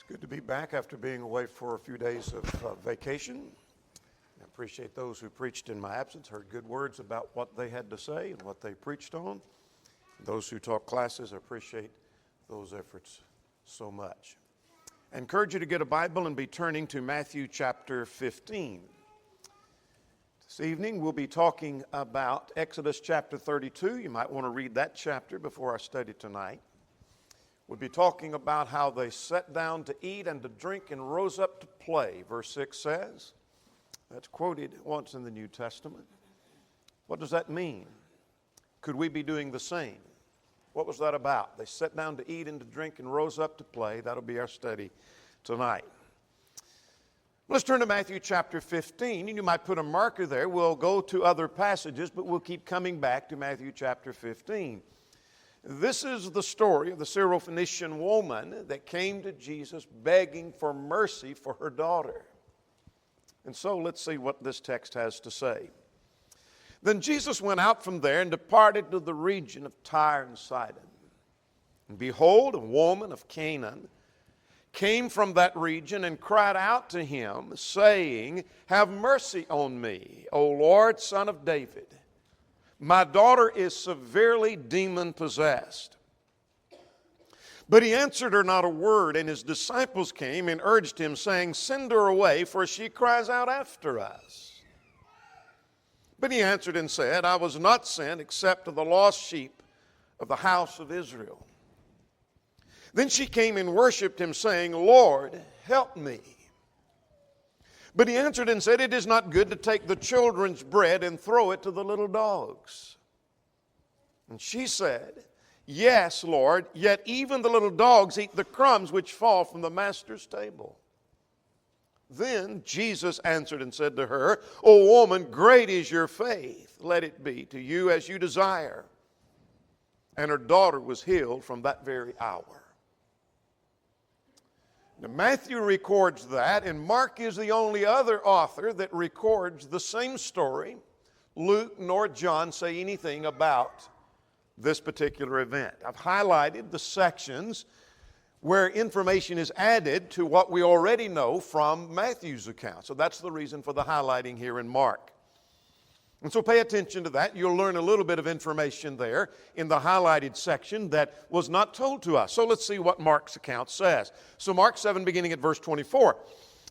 Good to be back after being away for a few days of vacation. I appreciate those who preached in my absence, heard good words about what they had to say and what they preached on. Those who taught classes, I appreciate those efforts so much. I encourage you to get a Bible and be turning to Matthew chapter 15. This evening we'll be talking about Exodus chapter 32. You might want to read that chapter before our study tonight. We'll be talking about how they sat down to eat and to drink and rose up to play. Verse 6 says, that's quoted once in the New Testament. What does that mean? Could we be doing the same? What was that about? They sat down to eat and to drink and rose up to play. That'll be our study tonight. Let's turn to Matthew chapter 15. And you might put a marker there. We'll go to other passages, but we'll keep coming back to Matthew chapter 15. This is the story of the Syro-Phoenician woman that came to Jesus begging for mercy for her daughter. And so let's see what this text has to say. Then Jesus went out from there and departed to the region of Tyre and Sidon. And behold, a woman of Canaan came from that region and cried out to him, saying, "Have mercy on me, O Lord, Son of David. My daughter is severely demon-possessed." But he answered her not a word, and his disciples came and urged him, saying, "Send her away, for she cries out after us." But he answered and said, "I was not sent except to the lost sheep of the house of Israel." Then she came and worshipped him, saying, "Lord, help me." But he answered and said, "It is not good to take the children's bread and throw it to the little dogs." And she said, "Yes, Lord, yet even the little dogs eat the crumbs which fall from the master's table." Then Jesus answered and said to her, "O woman, great is your faith. Let it be to you as you desire." And her daughter was healed from that very hour. Now, Matthew records that, and Mark is the only other author that records the same story. Luke nor John say anything about this particular event. I've highlighted the sections where information is added to what we already know from Matthew's account. So that's the reason for the highlighting here in Mark. And so pay attention to that. You'll learn a little bit of information there in the highlighted section that was not told to us. So let's see what Mark's account says. So Mark 7, beginning at verse 24.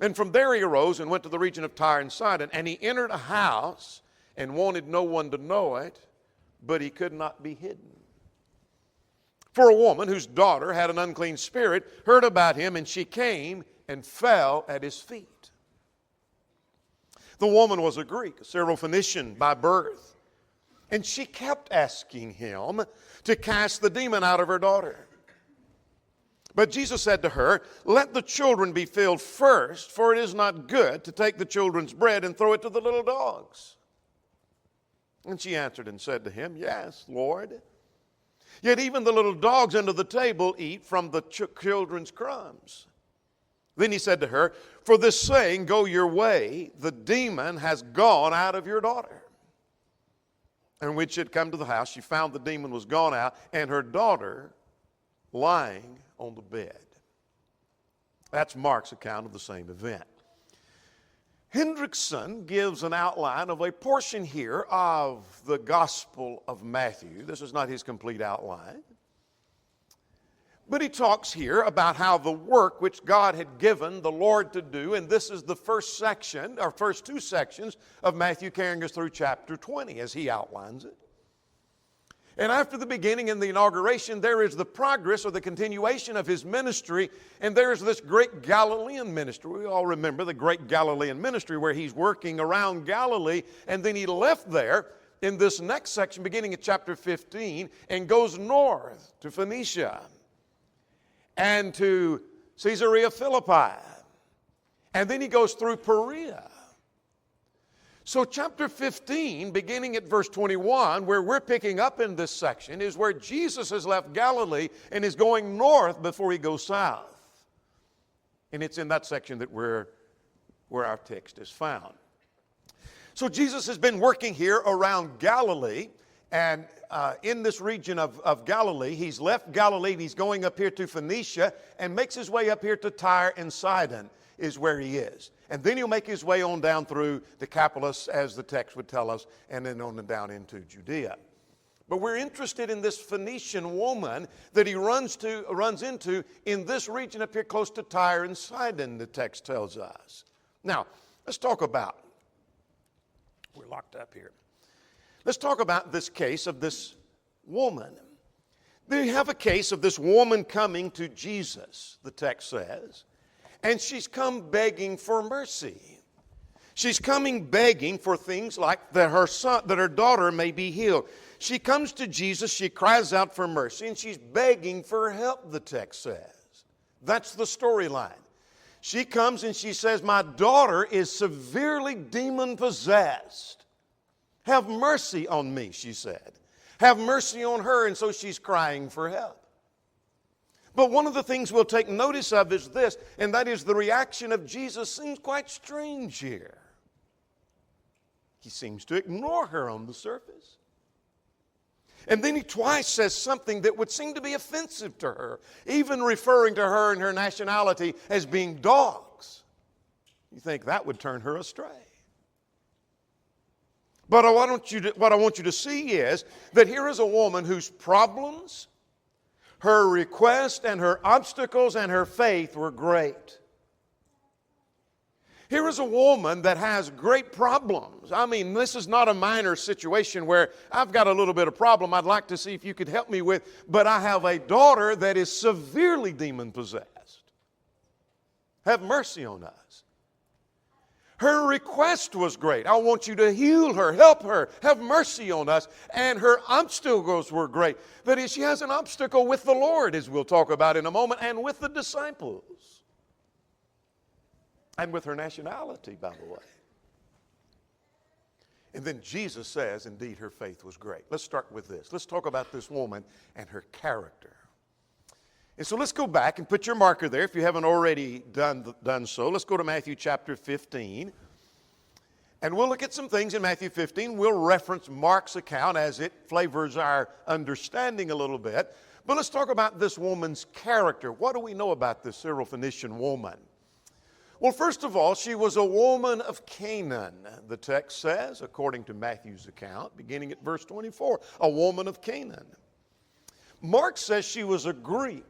And from there he arose and went to the region of Tyre and Sidon. And he entered a house and wanted no one to know it, but he could not be hidden. For a woman whose daughter had an unclean spirit heard about him, and she came and fell at his feet. The woman was a Greek, a Syro-Phoenician by birth, and she kept asking him to cast the demon out of her daughter. But Jesus said to her, "Let the children be filled first, for it is not good to take the children's bread and throw it to the little dogs." And she answered and said to him, "Yes, Lord. Yet even the little dogs under the table eat from the children's crumbs." Then he said to her, "For this saying, go your way, the demon has gone out of your daughter." And when she had come to the house, she found the demon was gone out, and her daughter lying on the bed. That's Mark's account of the same event. Hendrickson gives an outline of a portion here of the Gospel of Matthew. This is not his complete outline. But he talks here about how the work which God had given the Lord to do, and this is the first section, or first two sections of Matthew carrying us through chapter 20 as he outlines it. And after the beginning and the inauguration, there is the progress or the continuation of his ministry, and there is this great Galilean ministry. We all remember the great Galilean ministry where he's working around Galilee, and then he left there in this next section beginning at chapter 15 and goes north to Phoenicia and to Caesarea Philippi. And then he goes through Perea. So chapter 15, beginning at verse 21, where we're picking up in this section, is where Jesus has left Galilee and is going north before he goes south. And it's in that section that where our text is found. So Jesus has been working here around Galilee, And in this region of Galilee, he's left Galilee and he's going up here to Phoenicia and makes his way up here to Tyre and Sidon is where he is. And then he'll make his way on down through Decapolis, as the text would tell us, and then on and down into Judea. But we're interested in this Phoenician woman that he runs into in this region up here close to Tyre and Sidon, the text tells us. Now, let's talk about, we're locked up here. Let's talk about this case of this woman. They have a case of this woman coming to Jesus, the text says, and she's come begging for mercy. She's coming begging for things like that her daughter may be healed. She comes to Jesus, she cries out for mercy, and she's begging for help, the text says. That's the storyline. She comes and she says, my daughter is severely demon-possessed. Have mercy on me, she said. Have mercy on her, and so she's crying for help. But one of the things we'll take notice of is this, and that is the reaction of Jesus seems quite strange here. He seems to ignore her on the surface. And then he twice says something that would seem to be offensive to her, even referring to her and her nationality as being dogs. You think that would turn her astray. But what I want you to see is that here is a woman whose problems, her request and her obstacles and her faith were great. Here is a woman that has great problems. I mean, this is not a minor situation where I've got a little bit of problem I'd like to see if you could help me with, but I have a daughter that is severely demon-possessed. Have mercy on us. Her request was great. I want you to heal her, help her, have mercy on us. And her obstacles were great. That is, she has an obstacle with the Lord, as we'll talk about in a moment, and with the disciples. And with her nationality, by the way. And then Jesus says, indeed, her faith was great. Let's start with this. Let's talk about this woman and her character. And so let's go back and put your marker there if you haven't already done so. Let's go to Matthew chapter 15. And we'll look at some things in Matthew 15. We'll reference Mark's account as it flavors our understanding a little bit. But let's talk about this woman's character. What do we know about this Syro-Phoenician woman? Well, first of all, she was a woman of Canaan, the text says, according to Matthew's account, beginning at verse 24, a woman of Canaan. Mark says she was a Greek.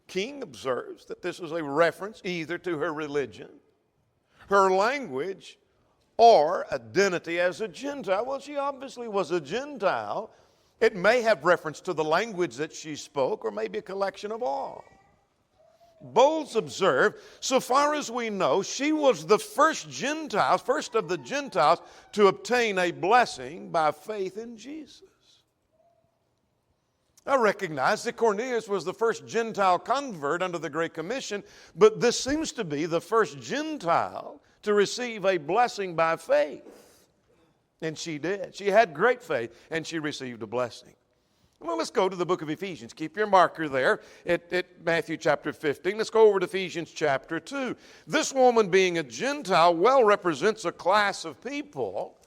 King observes that this is a reference either to her religion, her language, or identity as a Gentile. Well, she obviously was a Gentile. It may have reference to the language that she spoke, or maybe a collection of all. Bowles observed, so far as we know, she was the first of the Gentiles to obtain a blessing by faith in Jesus. I recognize that Cornelius was the first Gentile convert under the Great Commission, but this seems to be the first Gentile to receive a blessing by faith. And she did. She had great faith, and she received a blessing. Well, let's go to the book of Ephesians. Keep your marker there at Matthew chapter 15. Let's go over to Ephesians chapter 2. This woman, being a Gentile, well represents a class of people,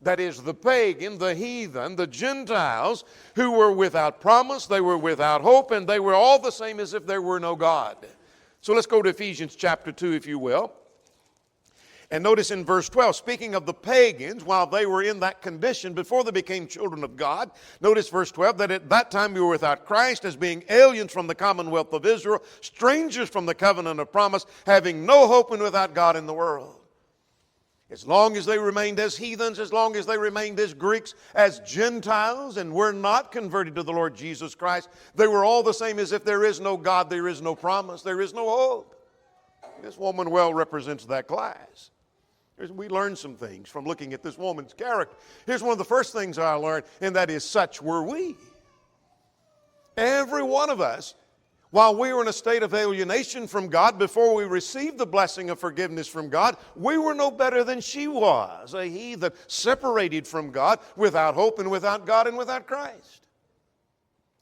that is the pagan, the heathen, the Gentiles, who were without promise, they were without hope, and they were all the same as if there were no God. So let's go to Ephesians chapter 2, if you will. And notice in verse 12, speaking of the pagans, while they were in that condition before they became children of God, notice verse 12, that at that time you were without Christ, as being aliens from the commonwealth of Israel, strangers from the covenant of promise, having no hope and without God in the world. As long as they remained as heathens, as long as they remained as Greeks, as Gentiles, and were not converted to the Lord Jesus Christ, they were all the same as if there is no God, there is no promise, there is no hope. This woman well represents that class. We learned some things from looking at this woman's character. Here's one of the first things I learned, and that is, such were we. Every one of us, while we were in a state of alienation from God before we received the blessing of forgiveness from God, we were no better than she was, a heathen, separated from God, without hope and without God and without Christ.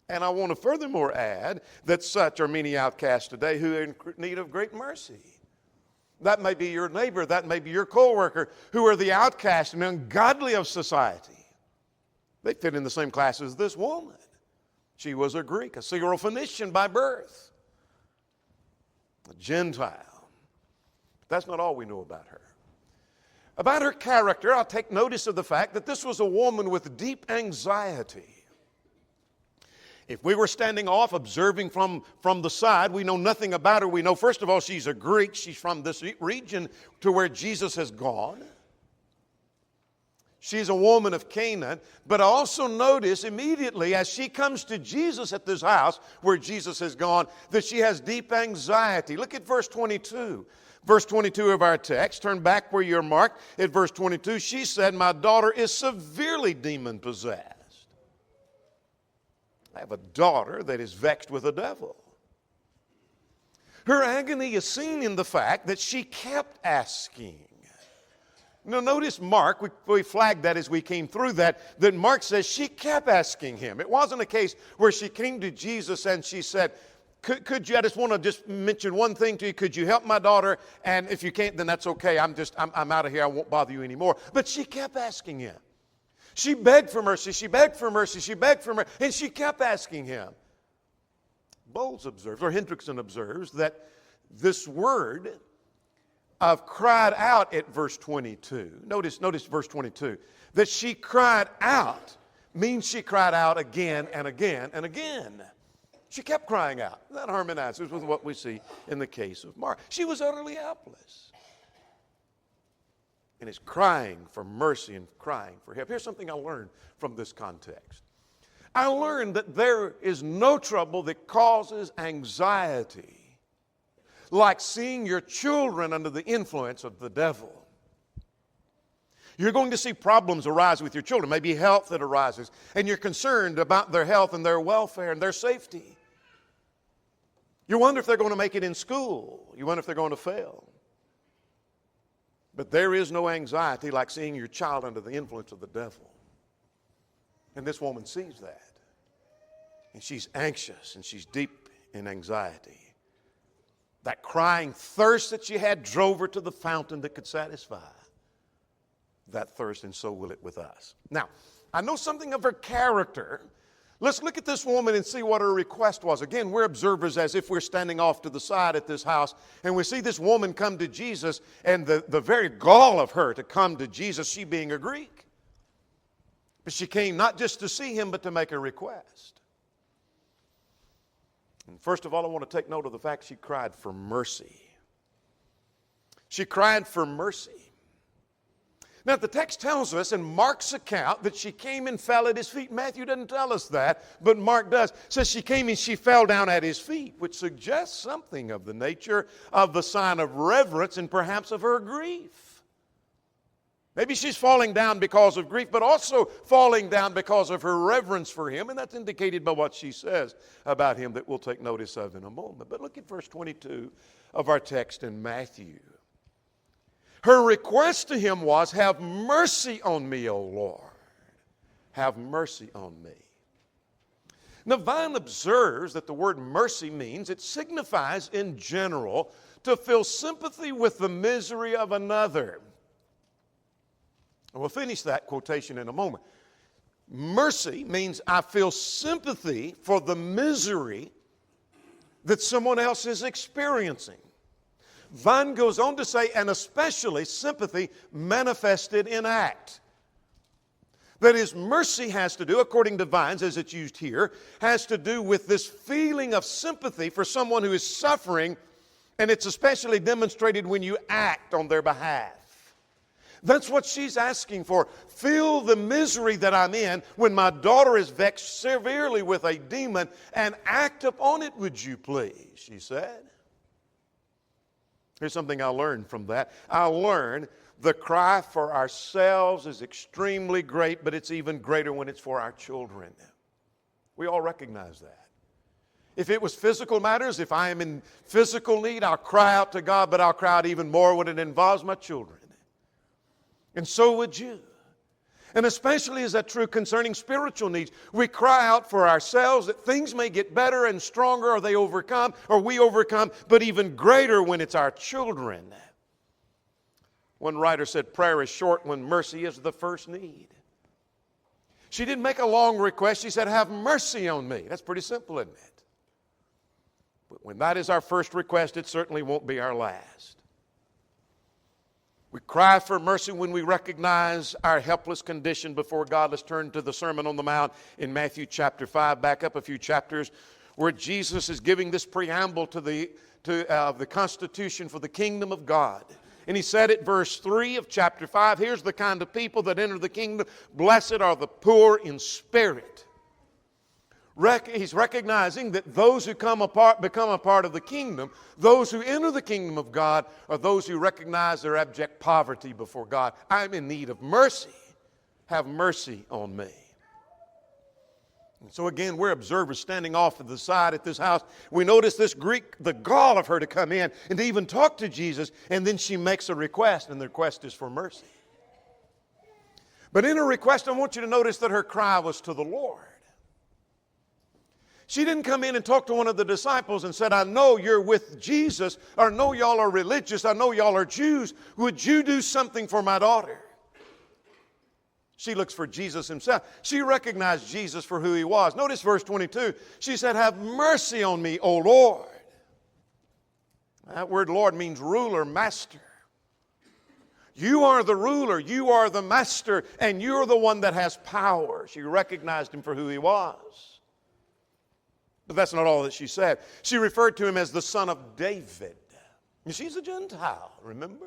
And I want to furthermore add that such are many outcasts today who are in need of great mercy. That may be your neighbor, that may be your co-worker, who are the outcast and ungodly of society. They fit in the same class as this woman. She was a Greek, a Syro-Phoenician by birth, a Gentile. But that's not all we know about her. About her character, I'll take notice of the fact that this was a woman with deep anxiety. If we were standing off observing from the side, we know nothing about her. We know, first of all, she's a Greek. She's from this region to where Jesus has gone. She's a woman of Canaan. But I also notice immediately as she comes to Jesus at this house where Jesus has gone, that she has deep anxiety. Look at verse 22. Verse 22 of our text. Turn back where you're marked at verse 22. She said, "My daughter is severely demon-possessed. I have a daughter that is vexed with a devil." Her agony is seen in the fact that she kept asking. Now notice Mark, we flagged that as we came through that Mark says she kept asking him. It wasn't a case where she came to Jesus and she said, could you, I just want to just mention one thing to you, could you help my daughter? And if you can't, then that's okay, I'm out of here, I won't bother you anymore. But she kept asking him. She begged for mercy, she begged for mercy, she begged for mercy, and she kept asking him. Bowles observes, or Hendrickson observes, that this word of cried out at verse 22. Notice verse 22. That she cried out means she cried out again and again and again. She kept crying out. That harmonizes with what we see in the case of Mark. She was utterly helpless. And is crying for mercy and crying for help. Here's something I learned from this context. I learned that there is no trouble that causes anxiety like seeing your children under the influence of the devil. You're going to see problems arise with your children, maybe health that arises, and you're concerned about their health and their welfare and their safety. You wonder if they're going to make it in school. You wonder if they're going to fail. But there is no anxiety like seeing your child under the influence of the devil. And this woman sees that. And she's anxious and she's deep in anxiety. That crying thirst that she had drove her to the fountain that could satisfy that thirst, and so will it with us. Now, I know something of her character. Let's look at this woman and see what her request was. Again, we're observers as if we're standing off to the side at this house, and we see this woman come to Jesus, and the very gall of her to come to Jesus, she being a Greek. But she came not just to see him, but to make a request. And first of all, I want to take note of the fact she cried for mercy. She cried for mercy. Now, the text tells us in Mark's account that she came and fell at his feet. Matthew doesn't tell us that, but Mark does. It says she came and she fell down at his feet, which suggests something of the nature of the sign of reverence and perhaps of her grief. Maybe she's falling down because of grief, but also falling down because of her reverence for him, and that's indicated by what she says about him that we'll take notice of in a moment. But look at verse 22 of our text in Matthew. Her request to him was, "Have mercy on me, O Lord. Have mercy on me." Now, Vine observes that the word mercy means, it signifies in general to feel sympathy with the misery of another. And we'll finish that quotation in a moment. Mercy means I feel sympathy for the misery that someone else is experiencing. Vine goes on to say, and especially sympathy manifested in act. That is, mercy has to do, according to Vine's, as it's used here, has to do with this feeling of sympathy for someone who is suffering, and it's especially demonstrated when you act on their behalf. That's what she's asking for. Feel the misery that I'm in when my daughter is vexed severely with a demon, and act upon it, would you please, she said. Here's something I learned from that. I learned the cry for ourselves is extremely great, but it's even greater when it's for our children. We all recognize that. If it was physical matters, if I am in physical need, I'll cry out to God, but I'll cry out even more when it involves my children. And so would you. And especially is that true concerning spiritual needs. We cry out for ourselves that things may get better and stronger, or they overcome, or we overcome, but even greater when it's our children. One writer said, prayer is short when mercy is the first need. She didn't make a long request. She said, have mercy on me. That's pretty simple, isn't it? But when that is our first request, it certainly won't be our last. We cry for mercy when we recognize our helpless condition before God. Let's turn to the Sermon on the Mount in Matthew chapter 5, back up a few chapters, where Jesus is giving this preamble to the Constitution for the kingdom of God. And he said at verse 3 of chapter 5, here's the kind of people that enter the kingdom. Blessed are the poor in spirit. He's recognizing that those who become a part of the kingdom, those who enter the kingdom of God, are those who recognize their abject poverty before God. I'm in need of mercy. Have mercy on me. And so again, we're observers standing off to the side at this house. We notice this Greek, the gall of her to come in and to even talk to Jesus, and then she makes a request, and the request is for mercy. But in her request, I want you to notice that her cry was to the Lord. She didn't come in and talk to one of the disciples and said, I know you're with Jesus, or I know y'all are religious, I know y'all are Jews. Would you do something for my daughter? She looks for Jesus himself. She recognized Jesus for who he was. Notice verse 22. She said, have mercy on me, O Lord. That word Lord means ruler, master. You are the ruler, you are the master, and you're the one that has power. She recognized him for who he was. But that's not all that she said. She referred to him as the son of David. She's a Gentile, remember?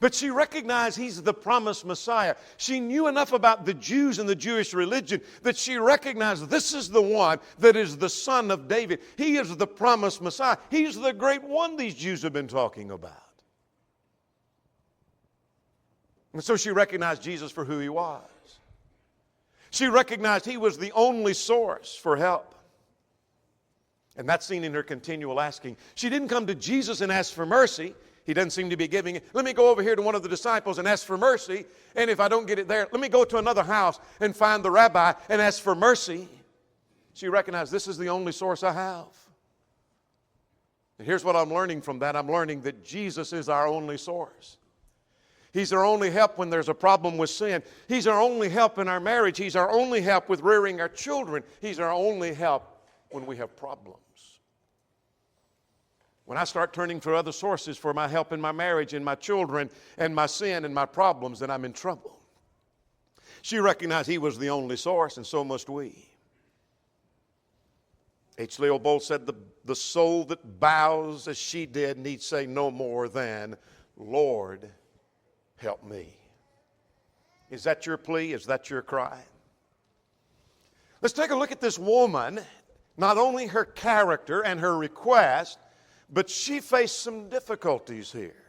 But she recognized he's the promised Messiah. She knew enough about the Jews and the Jewish religion that she recognized this is the one that is the son of David. He is the promised Messiah. He's the great one these Jews have been talking about. And so she recognized Jesus for who he was. She recognized he was the only source for help. And that's seen in her continual asking. She didn't come to Jesus and ask for mercy. He doesn't seem to be giving it. Let me go over here to one of the disciples and ask for mercy. And if I don't get it there, let me go to another house and find the rabbi and ask for mercy. She recognized this is the only source I have. And here's what I'm learning from that. I'm learning that Jesus is our only source. He's our only help when there's a problem with sin. He's our only help in our marriage. He's our only help with rearing our children. He's our only help when we have problems. When I start turning for other sources for my help in my marriage and my children and my sin and my problems, then I'm in trouble. She recognized he was the only source, and so must we. H. Leo Bolt said, the soul that bows as she did need say no more than, Lord, help me. Is that your plea? Is that your cry? Let's take a look at this woman, not only her character and her request, but she faced some difficulties here.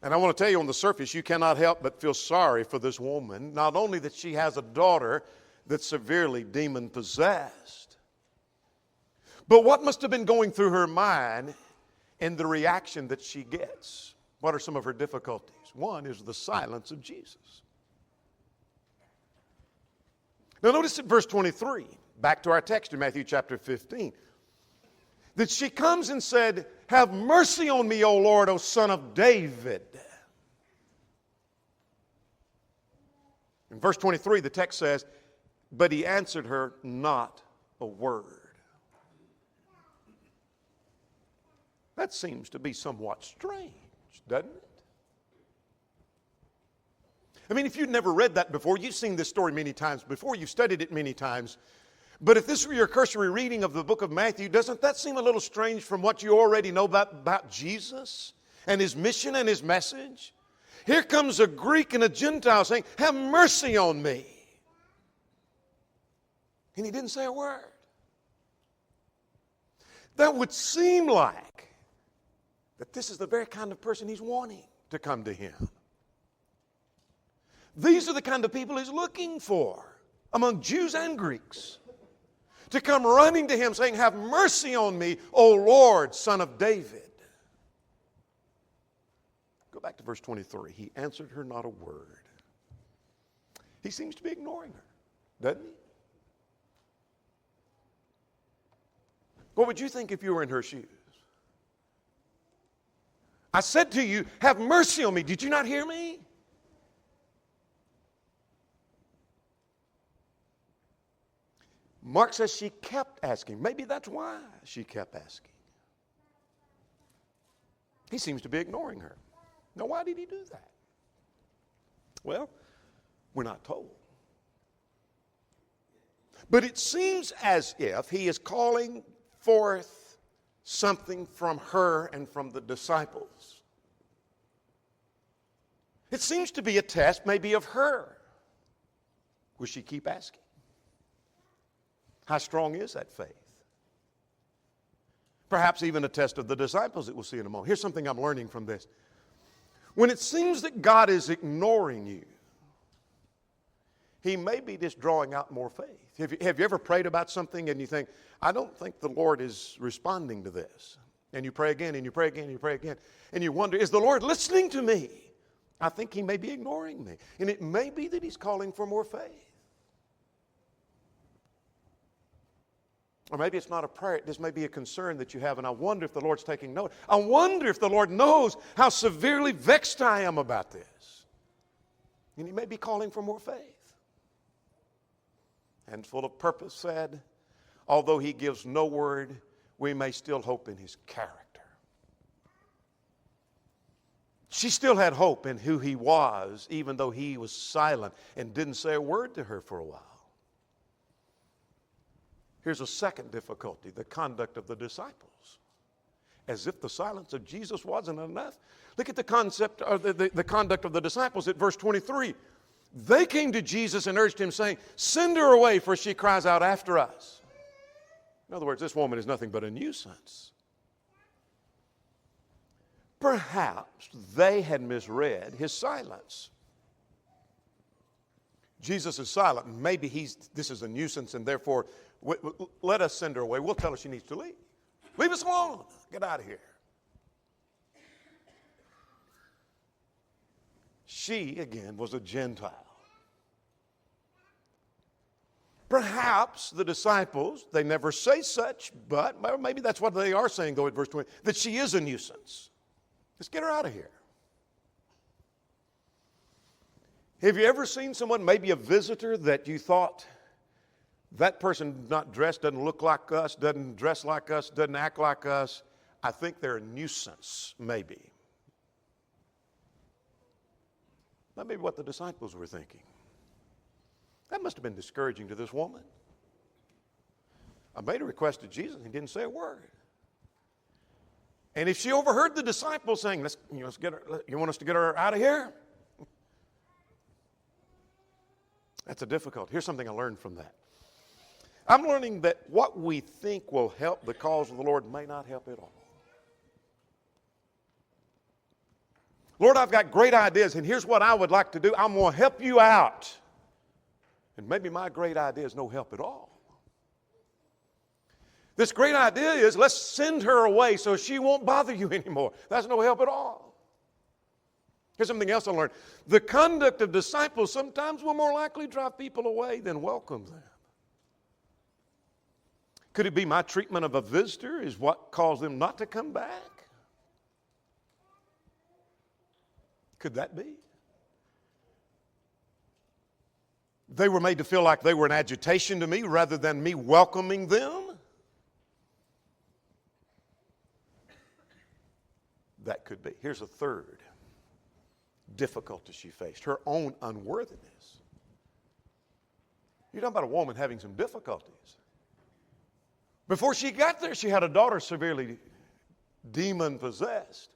And I want to tell you on the surface, you cannot help but feel sorry for this woman, not only that she has a daughter that's severely demon-possessed, but what must have been going through her mind and the reaction that she gets. What are some of her difficulties? One is the silence of Jesus. Now notice in verse 23, back to our text in Matthew chapter 15, that she comes and said, have mercy on me, O Lord, O Son of David. In verse 23, the text says, but he answered her not a word. That seems to be somewhat strange, doesn't it? I mean, if you've never read that before, you've seen this story many times before, you've studied it many times. But if this were your cursory reading of the book of Matthew, doesn't that seem a little strange from what you already know about Jesus and his mission and his message? Here comes a Greek and a Gentile saying, have mercy on me. And he didn't say a word. That would seem like that this is the very kind of person he's wanting to come to him. These are the kind of people he's looking for among Jews and Greeks. To come running to him saying, have mercy on me, O Lord, Son of David. Go back to verse 23. He answered her not a word. He seems to be ignoring her, doesn't he? What would you think if you were in her shoes? I said to you, have mercy on me. Did you not hear me? Mark says she kept asking. Maybe that's why she kept asking. He seems to be ignoring her. Now, why did he do that? Well, we're not told. But it seems as if he is calling forth something from her and from the disciples. It seems to be a test maybe of her. Will she keep asking? How strong is that faith? Perhaps even a test of the disciples that we'll see in a moment. Here's something I'm learning from this. When it seems that God is ignoring you, He may be just drawing out more faith. Have you ever prayed about something and you think, I don't think the Lord is responding to this? And you pray again and you pray again and you pray again. And you wonder, is the Lord listening to me? I think He may be ignoring me. And it may be that He's calling for more faith. Or maybe it's not a prayer. This may be a concern that you have, and I wonder if the Lord's taking note. I wonder if the Lord knows how severely vexed I am about this. And He may be calling for more faith. And full of purpose said, although He gives no word, we may still hope in His character. She still had hope in who He was, even though He was silent and didn't say a word to her for a while. Here's a second difficulty, the conduct of the disciples. As if the silence of Jesus wasn't enough. Look at the concept of the conduct of the disciples at verse 23. They came to Jesus and urged Him, saying, send her away, for she cries out after us. In other words, this woman is nothing but a nuisance. Perhaps they had misread His silence. Jesus is silent. Maybe this is a nuisance, and therefore, let us send her away. We'll tell her she needs to leave. Leave us alone. Get out of here. She, again, was a Gentile. Perhaps the disciples, they never say such, but maybe that's what they are saying, though, at verse 20, that she is a nuisance. Let's get her out of here. Have you ever seen someone, maybe a visitor, that you thought, that person not dressed, doesn't look like us, doesn't dress like us, doesn't act like us. I think they're a nuisance, maybe. That may be what the disciples were thinking. That must have been discouraging to this woman. I made a request to Jesus and He didn't say a word. And if she overheard the disciples saying, let's get her, you want us to get her out of here? That's a difficult. Here's something I learned from that. I'm learning that what we think will help the cause of the Lord may not help at all. Lord, I've got great ideas, and here's what I would like to do. I'm going to help you out. And maybe my great idea is no help at all. This great idea is, let's send her away so she won't bother you anymore. That's no help at all. Here's something else I learned. The conduct of disciples sometimes will more likely drive people away than welcome them. Could it be my treatment of a visitor is what caused them not to come back? Could that be? They were made to feel like they were an agitation to me rather than me welcoming them? That could be. Here's a third difficulty she faced, her own unworthiness. You're talking about a woman having some difficulties. Before she got there, she had a daughter severely demon-possessed.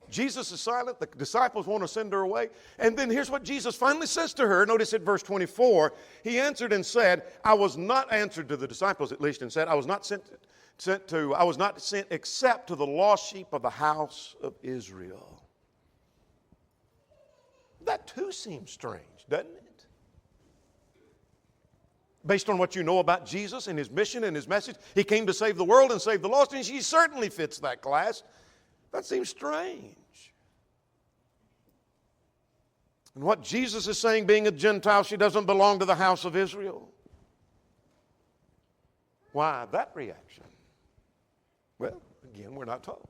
Jesus is silent. The disciples want to send her away. And then here's what Jesus finally says to her. Notice at verse 24. He answered and said, I was not answered to the disciples at least, and said, I was not sent except to the lost sheep of the house of Israel. That too seems strange, doesn't it? Based on what you know about Jesus and His mission and His message, He came to save the world and save the lost, and she certainly fits that class. That seems strange. And what Jesus is saying, being a Gentile, she doesn't belong to the house of Israel. Why that reaction? Well, again, we're not told.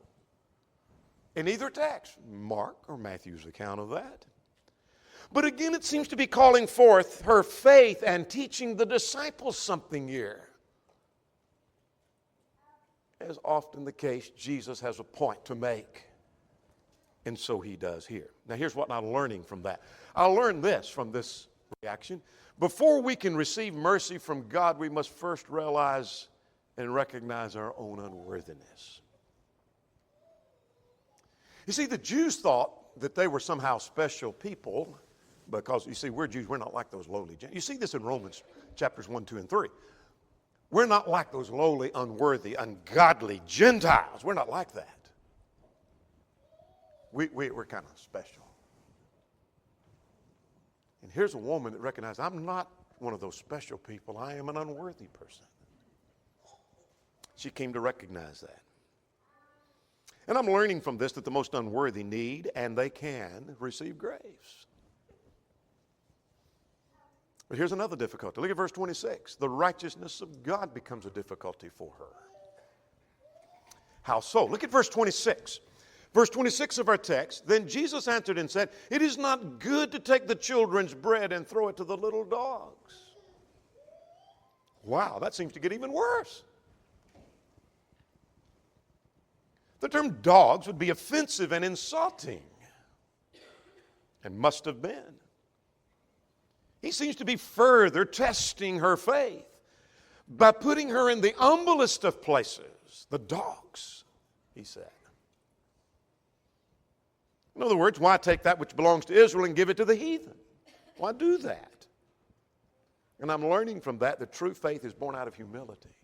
In either text, Mark or Matthew's account of that. But again, it seems to be calling forth her faith and teaching the disciples something here. As often the case, Jesus has a point to make. And so he does here. Now here's what I'm learning from that. I learned this from this reaction. Before we can receive mercy from God, we must first realize and recognize our own unworthiness. You see, the Jews thought that they were somehow special people because, you see, we're Jews. We're not like those lowly Gentiles. You see this in Romans chapters 1, 2, and 3. We're not like those lowly, unworthy, ungodly Gentiles. We're not like that. We're kind of special. And here's a woman that recognizes, I'm not one of those special people. I am an unworthy person. She came to recognize that. And I'm learning from this that the most unworthy need, and they can, receive grace. But here's another difficulty. Look at verse 26. The righteousness of God becomes a difficulty for her. How so? Look at verse 26. Verse 26 of our text, then Jesus answered and said, it is not good to take the children's bread and throw it to the little dogs. Wow, that seems to get even worse. The term dogs would be offensive and insulting, and must have been. He seems to be further testing her faith by putting her in the humblest of places, the dogs, he said. In other words, why take that which belongs to Israel and give it to the heathen? Why do that? And I'm learning from that that true faith is born out of humility.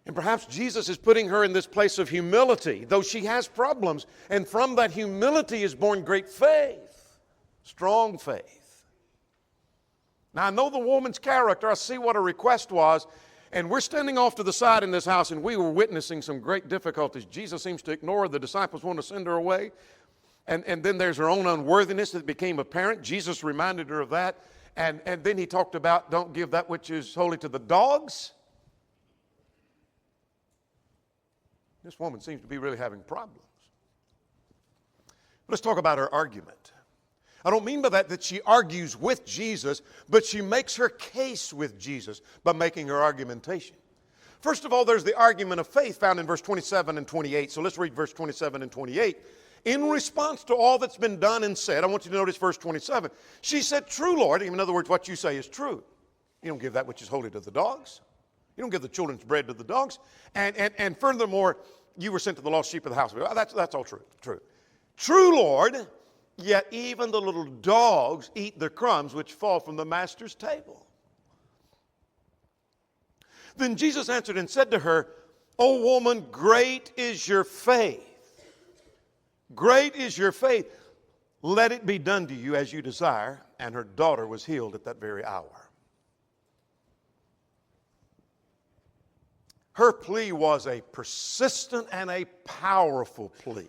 And perhaps Jesus is putting her in this place of humility, though she has problems. And from that humility is born great faith, strong faith. Now, I know the woman's character. I see what her request was. And we're standing off to the side in this house, and we were witnessing some great difficulties. Jesus seems to ignore her. The disciples want to send her away. And then there's her own unworthiness that became apparent. Jesus reminded her of that. And then he talked about, don't give that which is holy to the dogs. This woman seems to be really having problems. Let's talk about her argument. I don't mean by that she argues with Jesus, but she makes her case with Jesus by making her argumentation. First of all, there's the argument of faith found in verse 27 and 28. So let's read verse 27 and 28. In response to all that's been done and said, I want you to notice verse 27. She said, true, Lord. In other words, what you say is true. You don't give that which is holy to the dogs. You don't give the children's bread to the dogs. And furthermore, you were sent to the lost sheep of the house. That's all true. True, Lord. Yet even the little dogs eat the crumbs which fall from the master's table. Then Jesus answered and said to her, O woman, great is your faith. Great is your faith. Let it be done to you as you desire. And her daughter was healed at that very hour. Her plea was a persistent and a powerful plea.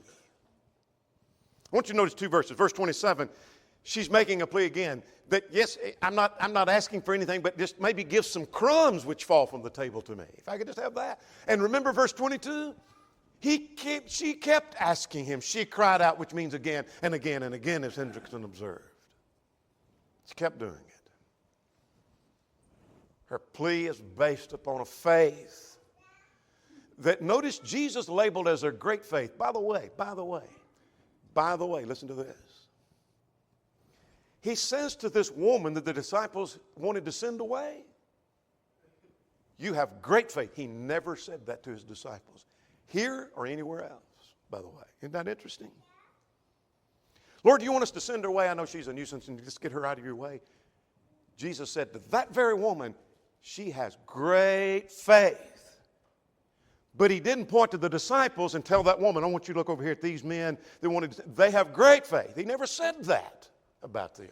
I want you to notice two verses. Verse 27, she's making a plea again that, yes, I'm not asking for anything, but just maybe give some crumbs which fall from the table to me. If I could just have that. And remember verse 22? She kept asking him. She cried out, which means again and again and again, as Hendrickson observed. She kept doing it. Her plea is based upon a faith that, notice, Jesus labeled as her great faith. By the way, listen to this. He says to this woman that the disciples wanted to send away, you have great faith. He never said that to his disciples, here or anywhere else, by the way. Isn't that interesting? Lord, do you want us to send her away? I know she's a nuisance and just get her out of your way. Jesus said to that very woman, she has great faith. But he didn't point to the disciples and tell that woman, I want you to look over here at these men. They have great faith. He never said that about them.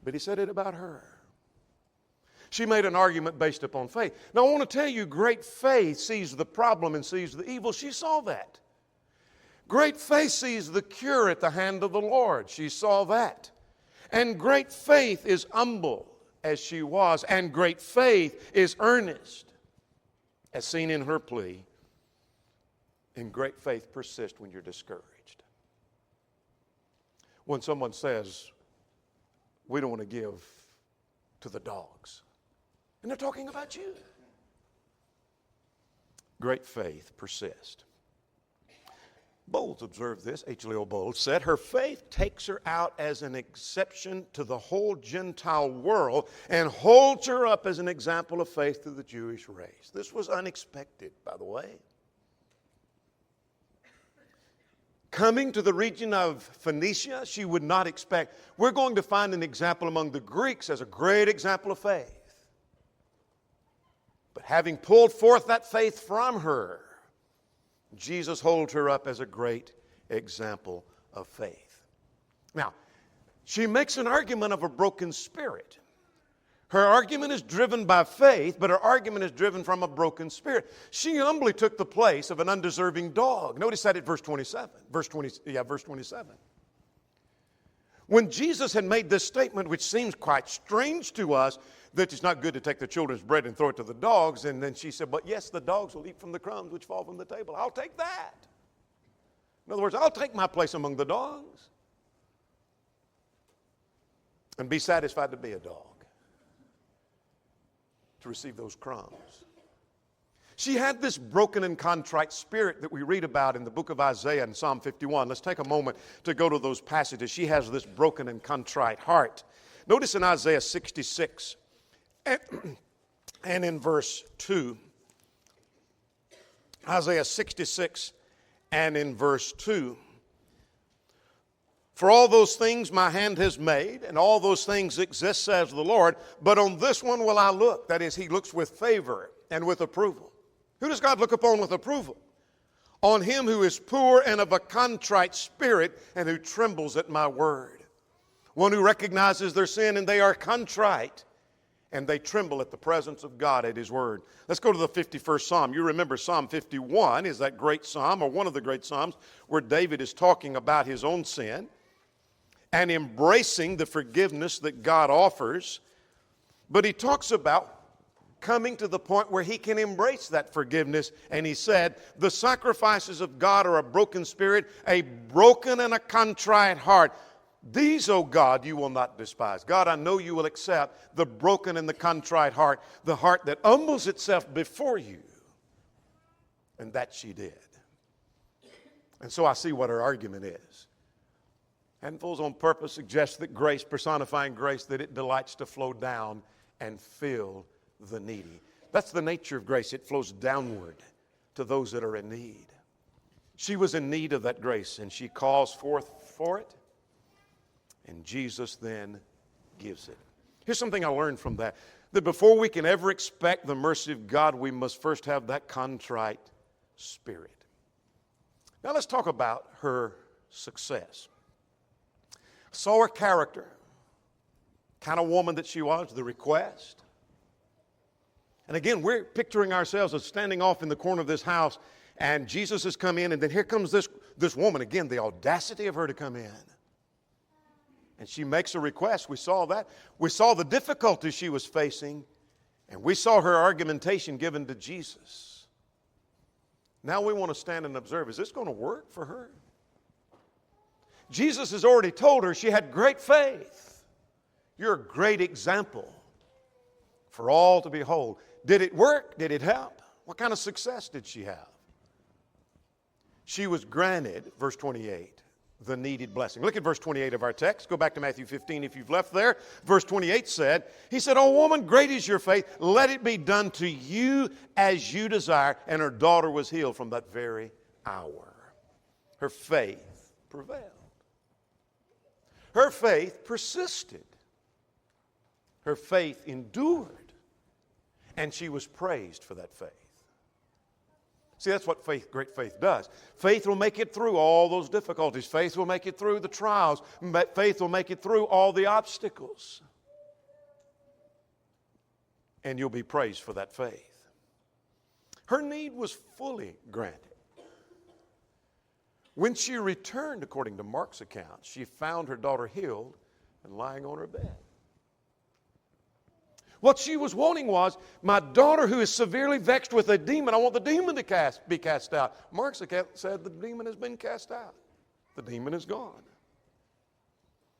But he said it about her. She made an argument based upon faith. Now, I want to tell you, great faith sees the problem and sees the evil. She saw that. Great faith sees the cure at the hand of the Lord. She saw that. And great faith is humble as she was. And great faith is earnest, as seen in her plea. And great faith persists when you're discouraged. when someone says, we don't want to give to the dogs. And they're talking about you. Great faith persists. Bowles observed this. H. Leo Bowles said, her faith takes her out as an exception to the whole Gentile world and holds her up as an example of faith to the Jewish race. This was unexpected, by the way. Coming to the region of Phoenicia, she would not expect. We're going to find an example among the Greeks as a great example of faith. But having pulled forth that faith from her, Jesus holds her up as a great example of faith. Now, she makes an argument of a broken spirit. Her argument is driven by faith, but her argument is driven from a broken spirit. She humbly took the place of an undeserving dog. Notice that at verse 27. Verse 27. When Jesus had made this statement, which seems quite strange to us, that it's not good to take the children's bread and throw it to the dogs, and then she said, but yes, the dogs will eat from the crumbs which fall from the table. I'll take that. In other words, I'll take my place among the dogs and be satisfied to be a dog, to receive those crumbs. She had this broken and contrite spirit that we read about in the book of Isaiah and Psalm 51. Let's take a moment to go to those passages. She has this broken and contrite heart. Notice in Isaiah 66 and in verse 2. Isaiah 66 and in verse 2. For all those things my hand has made, and all those things exist, says the Lord, but on this one will I look. That is, he looks with favor and with approval. Who does God look upon with approval? On him who is poor and of a contrite spirit, and who trembles at my word. One who recognizes their sin, and they are contrite, and they tremble at the presence of God at his word. Let's go to the 51st Psalm. You remember Psalm 51 is that great psalm, or one of the great psalms, where David is talking about his own sin and embracing the forgiveness that God offers. But he talks about coming to the point where he can embrace that forgiveness. And he said, the sacrifices of God are a broken spirit, a broken and a contrite heart. These, O God, you will not despise. God, I know you will accept the broken and the contrite heart, the heart that humbles itself before you. And that she did. And so I see what her argument is. Handfuls on purpose suggests that grace, personifying grace, that it delights to flow down and fill the needy. That's the nature of grace. It flows downward to those that are in need. She was in need of that grace, and she calls forth for it, and Jesus then gives it. Here's something I learned from that before we can ever expect the mercy of God, we must first have that contrite spirit. Now let's talk about her success. Saw her character, kind of woman that she was, the request. And again, we're picturing ourselves as standing off in the corner of this house, and Jesus has come in, and then here comes this woman. Again, the audacity of her to come in. And she makes a request. We saw that. We saw the difficulties she was facing, and we saw her argumentation given to Jesus. Now we want to stand and observe. Is this going to work for her? Jesus has already told her she had great faith. You're a great example for all to behold. Did it work? Did it help? What kind of success did she have? She was granted, verse 28, the needed blessing. Look at verse 28 of our text. Go back to Matthew 15 if you've left there. Verse 28 said, he said, "O woman, great is your faith. Let it be done to you as you desire." And her daughter was healed from that very hour. Her faith prevailed. Her faith persisted. Her faith endured. And she was praised for that faith. See, that's what great faith does. Faith will make it through all those difficulties. Faith will make it through the trials. But faith will make it through all the obstacles. And you'll be praised for that faith. Her need was fully granted. When she returned, according to Mark's account, she found her daughter healed and lying on her bed. What she was wanting was, my daughter who is severely vexed with a demon, I want the demon to be cast out. Mark's account said the demon has been cast out. The demon is gone.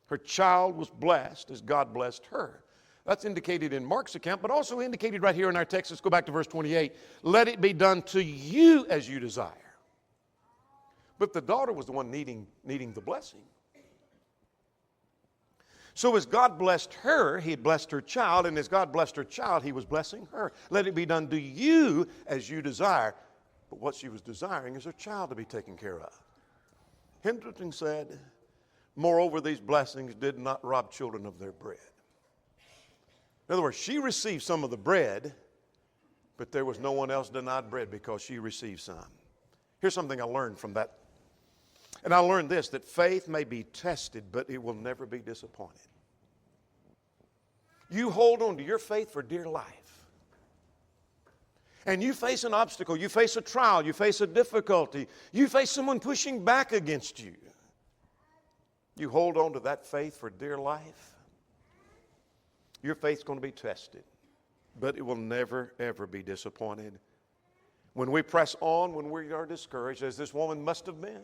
Her child was blessed as God blessed her. That's indicated in Mark's account, but also indicated right here in our text. Let's go back to verse 28. Let it be done to you as you desire. But the daughter was the one needing the blessing. So as God blessed her, he had blessed her child, and as God blessed her child, he was blessing her. Let it be done to you as you desire. But what she was desiring is her child to be taken care of. Hendrickson said, moreover, these blessings did not rob children of their bread. In other words, she received some of the bread, but there was no one else denied bread because she received some. Here's something I learned from that. And I learned this, that faith may be tested, but it will never be disappointed. You hold on to your faith for dear life. And you face an obstacle, you face a trial, you face a difficulty, you face someone pushing back against you. You hold on to that faith for dear life. Your faith's going to be tested, but it will never, ever be disappointed. When we press on, when we are discouraged, as this woman must have been,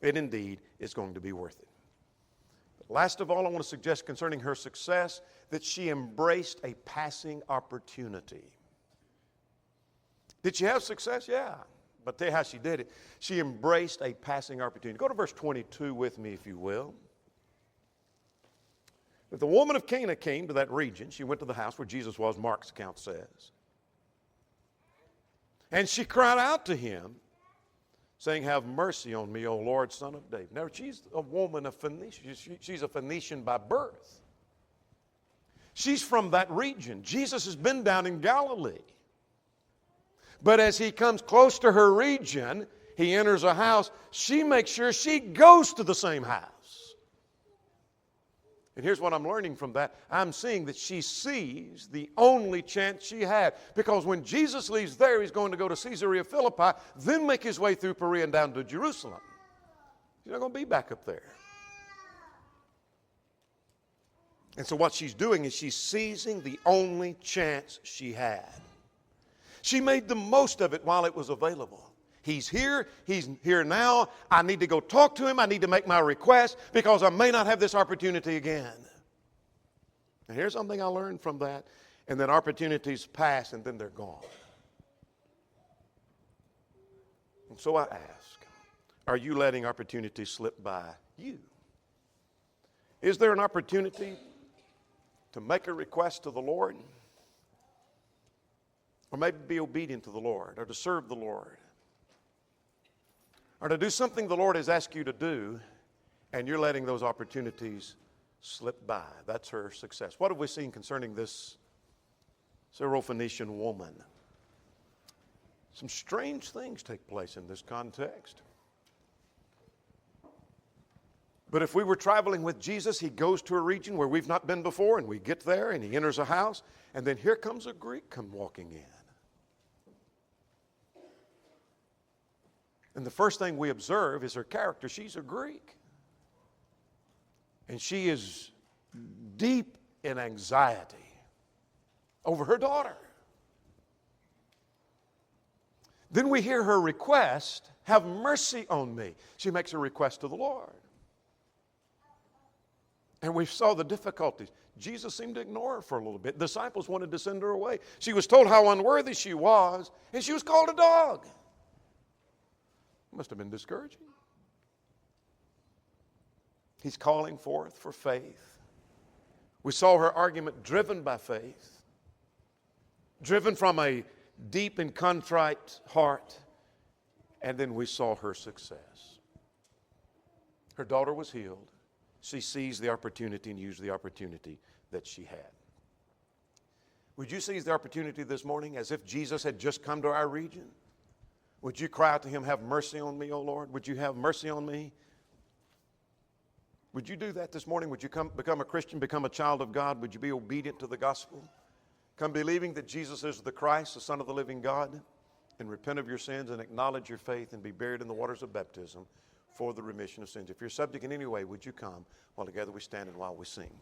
it indeed is going to be worth it. But last of all, I want to suggest concerning her success that she embraced a passing opportunity. Did she have success? Yeah. But I'll tell you how she did it. She embraced a passing opportunity. Go to verse 22 with me, if you will. If the woman of Cana came to that region, she went to the house where Jesus was, Mark's account says. And she cried out to him, saying, have mercy on me, O Lord, son of David. Now, she's a woman of Phoenicia. She's a Phoenician by birth. She's from that region. Jesus has been down in Galilee. But as he comes close to her region, he enters a house. She makes sure she goes to the same house. And here's what I'm learning from that. I'm seeing that she sees the only chance she had. Because when Jesus leaves there, he's going to go to Caesarea Philippi, then make his way through Perea and down to Jerusalem. He's not going to be back up there. And so what she's doing is she's seizing the only chance she had. She made the most of it while it was available. He's here now. I need to go talk to him. I need to make my request because I may not have this opportunity again. And here's something I learned from that. And then opportunities pass and then they're gone. And so I ask, are you letting opportunities slip by you? Is there an opportunity to make a request to the Lord? Or maybe be obedient to the Lord, or to serve the Lord, or to do something the Lord has asked you to do, and you're letting those opportunities slip by. That's her success. What have we seen concerning this Syro-Phoenician woman? Some strange things take place in this context. But if we were traveling with Jesus, he goes to a region where we've not been before, and we get there, and he enters a house, and then here comes a Greek come walking in. And the first thing we observe is her character. She's a Greek. And she is deep in anxiety over her daughter. Then we hear her request, have mercy on me. She makes a request to the Lord. And we saw the difficulties. Jesus seemed to ignore her for a little bit. The disciples wanted to send her away. She was told how unworthy she was, and she was called a dog. Must have been discouraging. He's calling forth for faith. We saw her argument driven by faith, driven from a deep and contrite heart, and then we saw her success. Her daughter was healed. She seized the opportunity and used the opportunity that she had. Would you seize the opportunity this morning as if Jesus had just come to our region? Would you cry out to him, have mercy on me, O Lord? Would you have mercy on me? Would you do that this morning? Would you become a Christian, become a child of God? Would you be obedient to the gospel? Come believing that Jesus is the Christ, the Son of the living God, and repent of your sins and acknowledge your faith and be buried in the waters of baptism for the remission of sins. If you're subject in any way, would you come while together we stand and while we sing?